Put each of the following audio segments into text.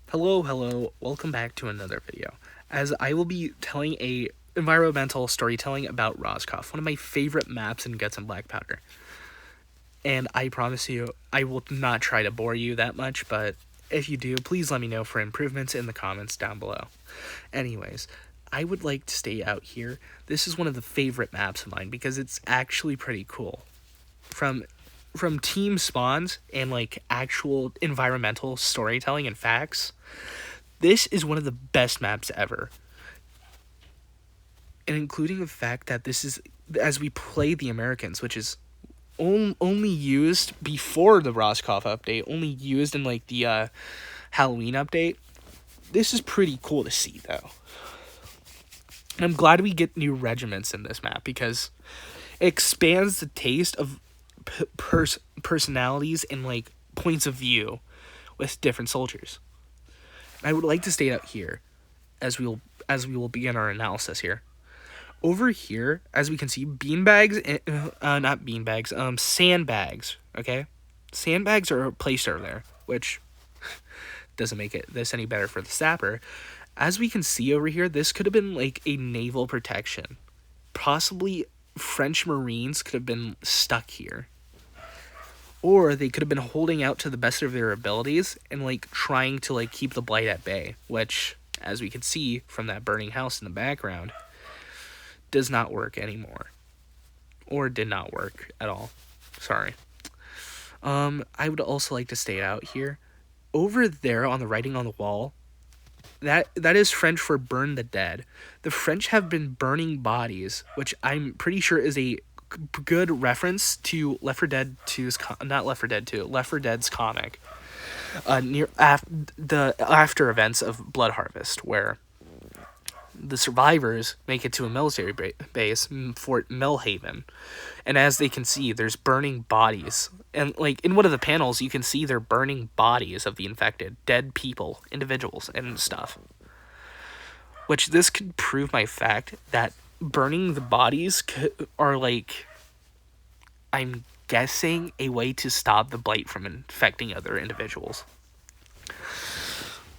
Hello, welcome back to another video. As I will be telling a environmental storytelling about Roscoff, one of my favorite maps in Guts and Black Powder. And I promise you, I will not try to bore you that much, but if you do, please let me know for improvements in the comments down below. Anyways, I would like to stay out here. This is one of the favorite maps of mine because it's actually pretty cool. From team spawns and like actual environmental storytelling and facts, this is one of the best maps ever. And including the fact that this is as we play the Americans, which is only used before the Roscoff update, only used in like the Halloween update. This is pretty cool to see though. And I'm glad we get new regiments in this map because it expands the taste of personalities and like points of view with different soldiers. And I would like to state out here as we will begin our analysis here. Over here, as we can see, not beanbags, sandbags, okay? Sandbags are placed over there, which doesn't make this any better for the sapper. As we can see over here, this could have been like a naval protection. Possibly French Marines could have been stuck here. Or they could have been holding out to the best of their abilities and like trying to like keep the blight at bay, which, as we can see from that burning house in the background, does not work anymore. Or did not work at all. Sorry. I would also like to state out here, over there on the writing on the wall, that is French for burn the dead. The French have been burning bodies, which I'm pretty sure is a good reference to Left 4 Dead 2's not Left 4 Dead 2, Left 4 Dead's comic. The after events of Blood Harvest, where the survivors make it to a military base, Fort Millhaven, and as they can see, there's burning bodies, and like in one of the panels, you can see they're burning bodies of the infected, dead people, individuals, and stuff. Which this could prove my fact that burning the bodies are like, I'm guessing, a way to stop the blight from infecting other individuals.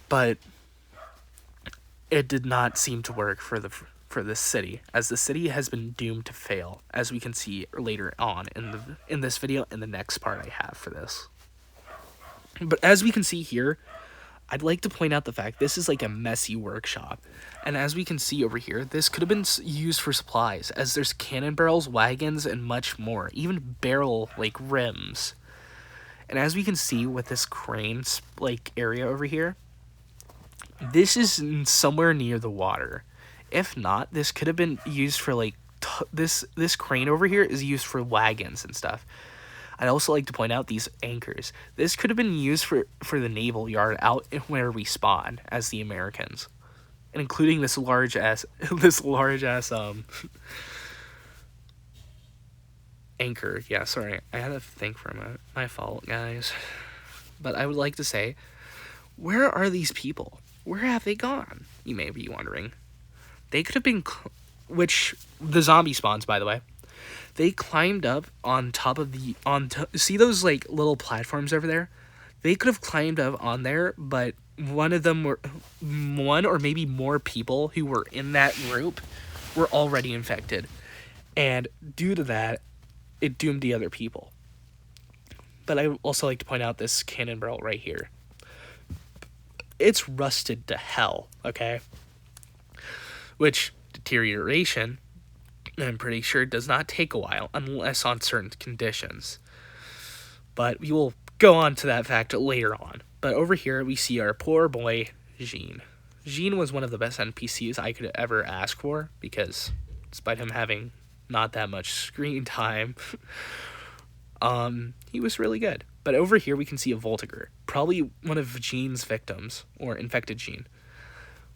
But it did not seem to work for this city, as the city has been doomed to fail, as we can see later on in this video and the next part I have for this. But as we can see here, I'd like to point out the fact this is like a messy workshop, and as we can see over here, this could have been used for supplies, as there's cannon barrels, wagons, and much more, even barrel like rims. And as we can see with this crane like area over here, this is somewhere near the water. If not, this could have been used for like this crane over here is used for wagons and stuff. I'd also like to point out these anchors. This could have been used for the naval yard out where we spawn as the Americans, and including this large ass anchor. Yeah, sorry, I had to think for a minute. My fault, guys. But I would like to say, where are these people? Where have they gone? You may be wondering. They could have been, which the zombie spawns, by the way. They climbed up on top of see those like little platforms over there? They could have climbed up on there, but one or maybe more people who were in that group were already infected. And due to that, it doomed the other people. But I would also like to point out this cannon barrel right here. It's rusted to hell, okay? Which, deterioration, I'm pretty sure, does not take a while unless on certain conditions. But we will go on to that fact later on. But over here we see our poor boy Jean. Jean was one of the best NPCs I could ever ask for, because despite him having not that much screen time, he was really good. But over here we can see a Voltiger, probably one of Jean's victims, or infected Jean,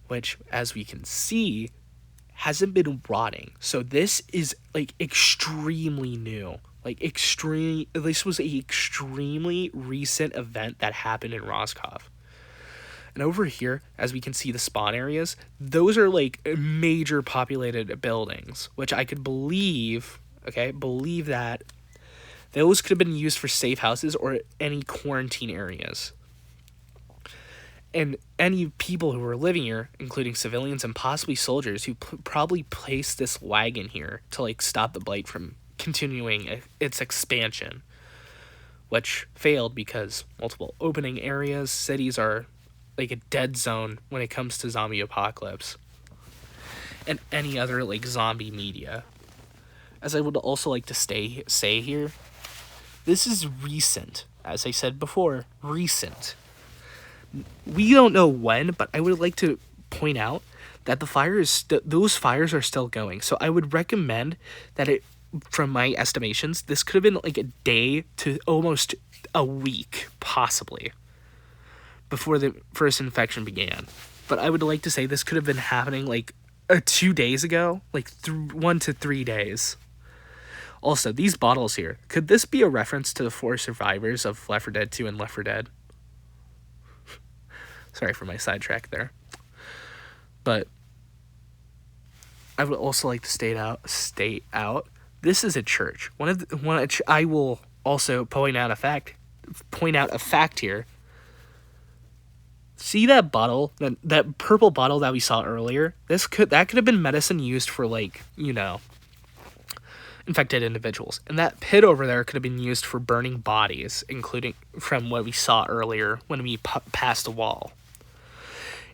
which, as we can see, hasn't been rotting. So this is like extremely new. This was a extremely recent event that happened in Roscoff. And over here, as we can see the spawn areas, those are like major populated buildings, which I could believe that those could have been used for safe houses or any quarantine areas. And any people who were living here, including civilians and possibly soldiers, who probably placed this wagon here to like stop the blight from continuing its expansion, which failed because multiple opening areas, cities are like a dead zone when it comes to zombie apocalypse and any other like zombie media. As I would also like to say here, this is recent. As I said before, recent. We don't know when, but I would like to point out that the fire is those fires are still going. So I would recommend that from my estimations, this could have been like a day to almost a week, possibly, before the first infection began. But I would like to say this could have been happening like 2 days ago, like 1 to 3 days. Also, these bottles here, could this be a reference to the 4 survivors of Left 4 Dead 2 and Left 4 Dead? Sorry for my sidetrack there. But I would also like to state out this is a church. I will also point out a fact here. See that bottle, that purple bottle that we saw earlier? That could have been medicine used for like, infected individuals. And that pit over there could have been used for burning bodies, including from what we saw earlier when we passed the wall.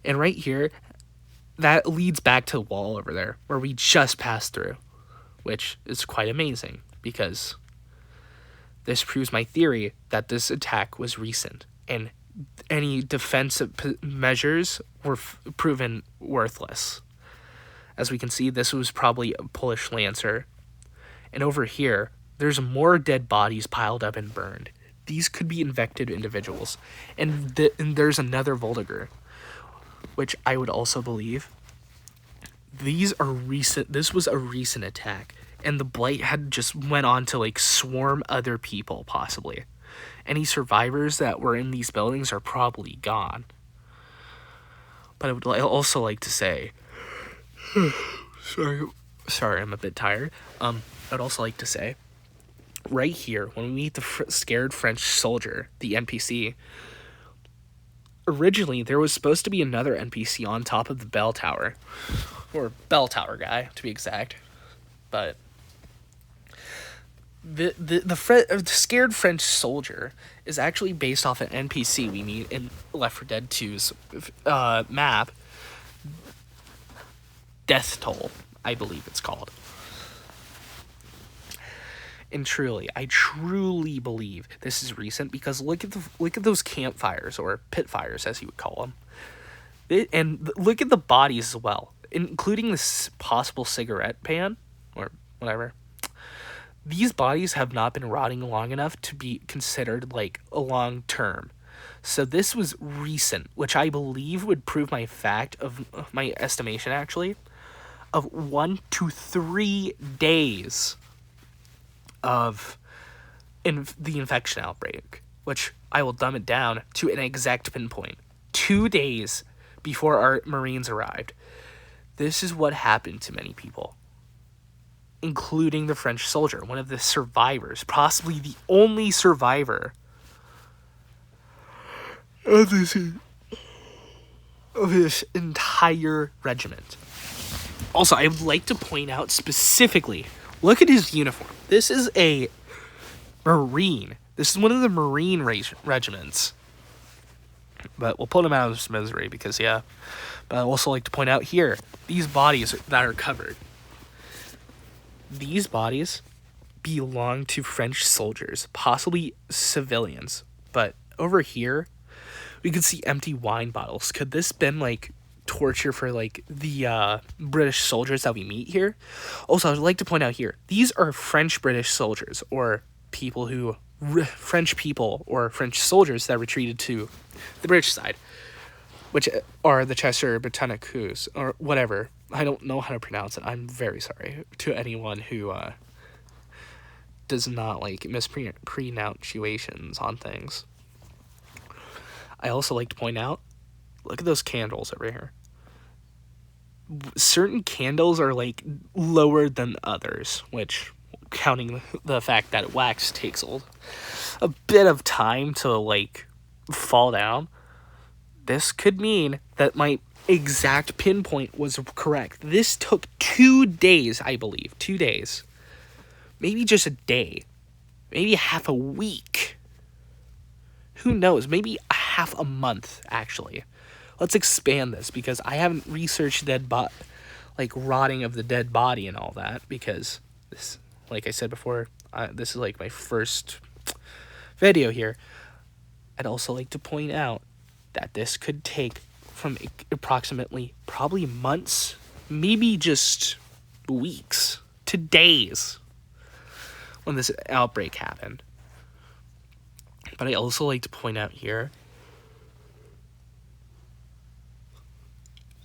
And right here, that leads back to the wall over there where we just passed through, which is quite amazing because this proves my theory that this attack was recent and any defensive measures were proven worthless. As we can see, this was probably a Polish Lancer. And over here, there's more dead bodies piled up and burned. These could be infected individuals. And there's another Voldiger, which I would also believe. These are recent. This was a recent attack. And the blight had just went on to like swarm other people, possibly. Any survivors that were in these buildings are probably gone. But I would also like to say... Sorry, I'm a bit tired. I'd also like to say, right here, when we meet the scared French soldier, the NPC, originally there was supposed to be another NPC on top of the bell tower, or bell tower guy, to be exact, but the scared French soldier is actually based off an NPC we meet in Left 4 Dead 2's map, Death Toll, I believe it's called. And I truly believe this is recent because look at those campfires or pit fires, as you would call them, and look at the bodies as well, including this possible cigarette pan or whatever. These bodies have not been rotting long enough to be considered like a long term. So this was recent, which I believe would prove my estimation actually, of 1 to 3 days of the infection outbreak, which I will dumb it down to an exact pinpoint. 2 days before our Marines arrived. This is what happened to many people, including the French soldier, one of the survivors, possibly the only survivor of this entire regiment. Also, I would like to point out specifically, look at his uniform. This is a Marine. This is one of the Marine regiments. But we'll put him out of his misery because, yeah. But I'd also like to point out here, these bodies that are covered. These bodies belong to French soldiers, possibly civilians. But over here, we can see empty wine bottles. Could this been, like, torture for like the British soldiers that we meet here? Also, I'd like to point out here, these are French British soldiers, or French people or French soldiers that retreated to the British side, which are the Cheshire Britannicus or whatever. I don't know how to pronounce it. I'm very sorry to anyone who does not like mispronunciations on things. I also like to point out, look at those candles over here. Certain candles are like lower than others, which, counting the fact that wax takes a bit of time to like fall down. this could mean that my exact pinpoint was correct. This took 2 days, I believe. 2 days. Maybe just a day. Maybe half a week. Who knows? Maybe half a month, actually. Let's expand this, because I haven't researched rotting of the dead body and all that, because this, like I said before, this is like my first video here. I'd also like to point out that this could take from approximately probably months, maybe just weeks to days when this outbreak happened. But I also like to point out here,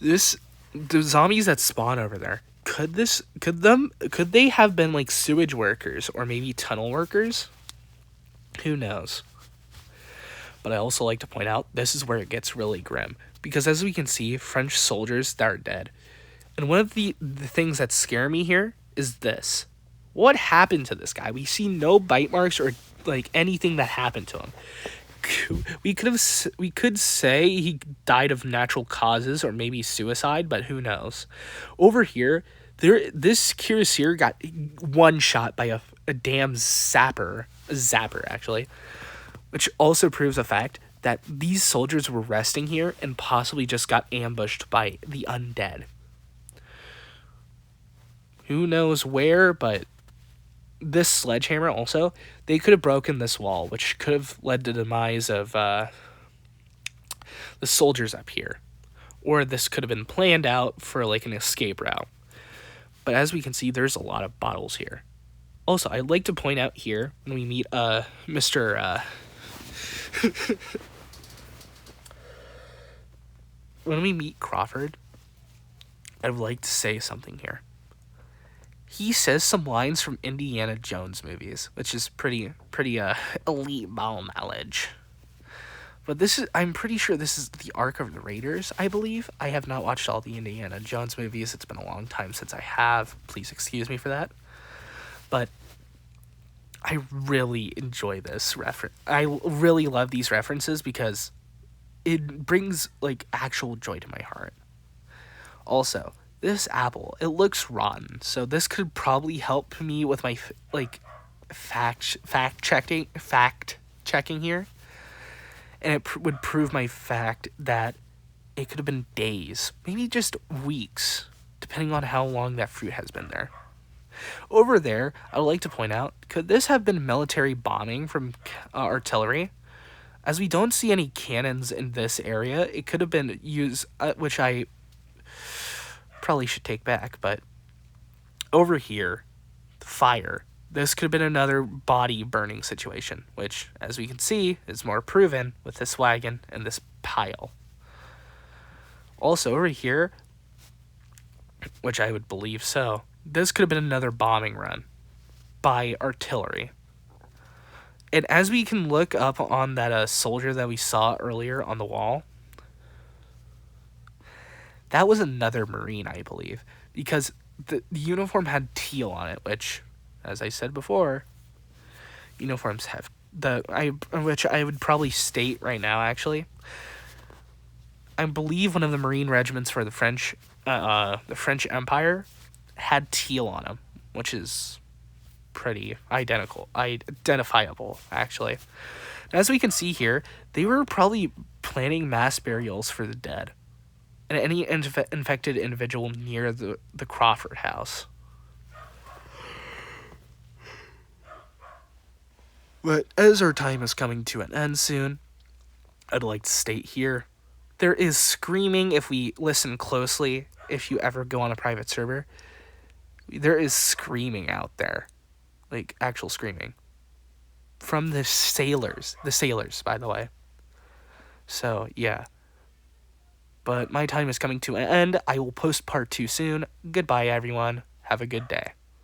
the zombies that spawn over there, could they have been like sewage workers or maybe tunnel workers? Who knows? But I also like to point out, this is where it gets really grim, because as we can see, French soldiers that are dead. And one of the things that scare me here is this. What happened to this guy? We see no bite marks or like anything that happened to him. We could say he died of natural causes or maybe suicide, but who knows? Over here, this cuirassier got one shot by a damn zapper actually, which also proves the fact that these soldiers were resting here and possibly just got ambushed by the undead. Who knows where, but this sledgehammer also, they could have broken this wall, which could have led to the demise of the soldiers up here. Or this could have been planned out for like an escape route. But as we can see, there's a lot of bottles here. Also, I'd like to point out here, when we meet Mr. when we meet Crawford, I would like to say something here. He says some lines from Indiana Jones movies, which is pretty elite ball knowledge. But I'm pretty sure this is the Ark of the Raiders, I believe. I have not watched all the Indiana Jones movies. It's been a long time since I have. Please excuse me for that. But I really enjoy this reference. I really love these references because it brings like actual joy to my heart. Also, this apple, it looks rotten, so this could probably help me with my fact checking here, and it would prove my fact that it could have been days, maybe just weeks, depending on how long that fruit has been there. Over there, I would like to point out, could this have been military bombing from artillery? As we don't see any cannons in this area, it could have been used, which I probably should take back, but over here, the fire, this could have been another body burning situation, which, as we can see, is more proven with this wagon and this pile. Also over here, which I would believe so, this could have been another bombing run by artillery. And as we can look up on that soldier that we saw earlier on the wall, that was another Marine, I believe, because the uniform had teal on it, which, as I said before, uniforms have which I would probably state right now, actually. I believe one of the Marine regiments for the French Empire had teal on them, which is pretty identifiable, actually. As we can see here, they were probably planning mass burials for the dead and any infected individual near the Crawford house. But as our time is coming to an end soon, I'd like to state here, there is screaming if we listen closely. If you ever go on a private server, there is screaming out there, like actual screaming from the sailors, by the way. So yeah, but my time is coming to an end. I will post part 2 soon. Goodbye, everyone. Have a good day.